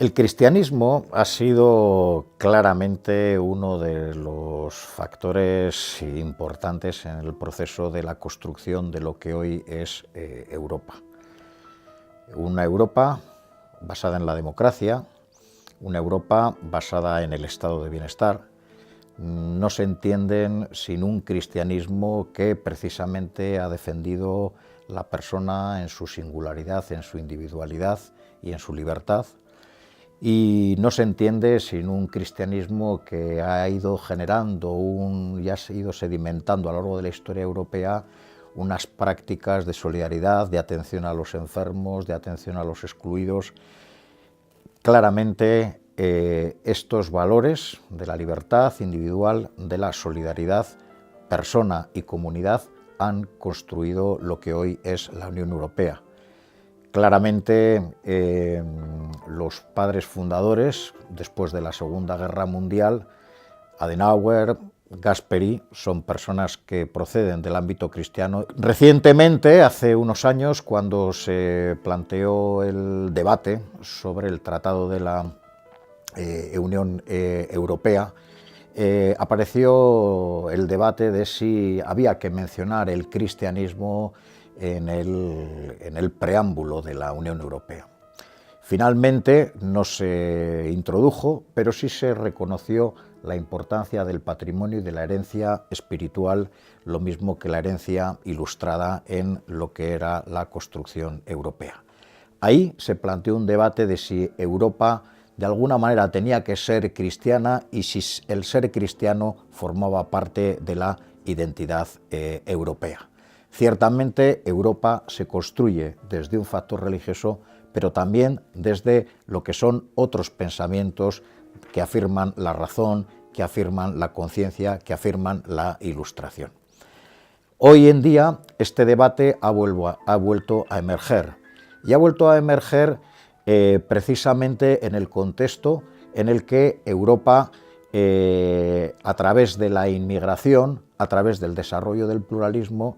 El cristianismo ha sido claramente uno de los factores importantes en el proceso de la construcción de lo que hoy es Europa. Una Europa basada en la democracia, una Europa basada en el estado de bienestar. No se entienden sin un cristianismo que precisamente ha defendido la persona en su singularidad, en su individualidad y en su libertad. Y no se entiende sin un cristianismo que ha ido generando y ha ido sedimentando a lo largo de la historia europea unas prácticas de solidaridad, de atención a los enfermos, de atención a los excluidos. Claramente estos valores de la libertad individual, de la solidaridad, persona y comunidad han construido lo que hoy es la Unión Europea. Claramente los padres fundadores, después de la Segunda Guerra Mundial, Adenauer, Gasperi, son personas que proceden del ámbito cristiano. Recientemente, hace unos años, cuando se planteó el debate sobre el Tratado de la Unión Europea, apareció el debate de si había que mencionar el cristianismo en el preámbulo de la Unión Europea. Finalmente no se introdujo, pero sí se reconoció la importancia del patrimonio y de la herencia espiritual, lo mismo que la herencia ilustrada en lo que era la construcción europea. Ahí se planteó un debate de si Europa de alguna manera tenía que ser cristiana y si el ser cristiano formaba parte de la identidad europea. Ciertamente Europa se construye desde un factor religioso, pero también desde lo que son otros pensamientos que afirman la razón, que afirman la conciencia, que afirman la ilustración. Hoy en día este debate ha vuelto a emerger, y ha vuelto a emerger precisamente en el contexto en el que Europa, a través de la inmigración, a través del desarrollo del pluralismo,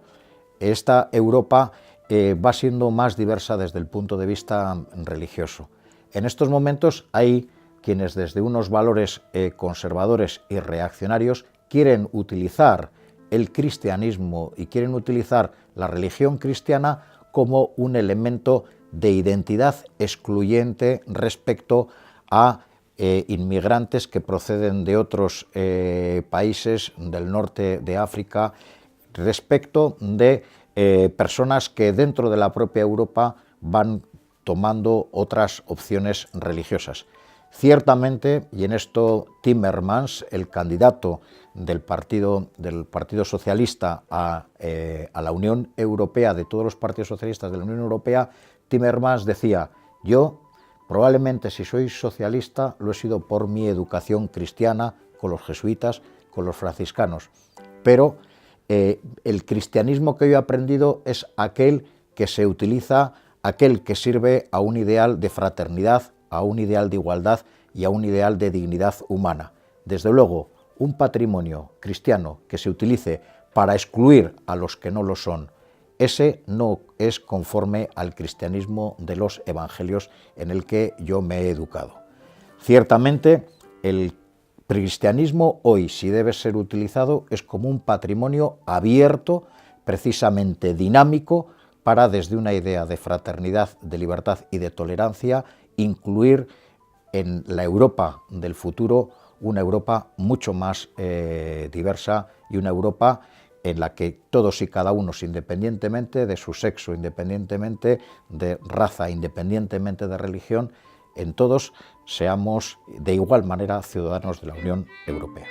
esta Europa va siendo más diversa desde el punto de vista religioso. En estos momentos hay quienes desde unos valores conservadores y reaccionarios quieren utilizar el cristianismo y quieren utilizar la religión cristiana como un elemento de identidad excluyente respecto a inmigrantes que proceden de otros países del norte de África, respecto de personas que dentro de la propia Europa van tomando otras opciones religiosas. Ciertamente, y en esto Timmermans, el candidato del Partido Socialista a la Unión Europea, de todos los partidos socialistas de la Unión Europea, Timmermans decía: yo probablemente si soy socialista lo he sido por mi educación cristiana con los jesuitas, con los franciscanos, pero el cristianismo que yo he aprendido es aquel que se utiliza, aquel que sirve a un ideal de fraternidad, a un ideal de igualdad y a un ideal de dignidad humana. Desde luego, un patrimonio cristiano que se utilice para excluir a los que no lo son, ese no es conforme al cristianismo de los evangelios en el que yo me he educado. Ciertamente, el cristianismo hoy, si debe ser utilizado, es como un patrimonio abierto, precisamente dinámico, para desde una idea de fraternidad, de libertad y de tolerancia, incluir en la Europa del futuro una Europa mucho más diversa y una Europa en la que todos y cada uno, independientemente de su sexo, independientemente de raza, independientemente de religión, en todos seamos de igual manera ciudadanos de la Unión Europea.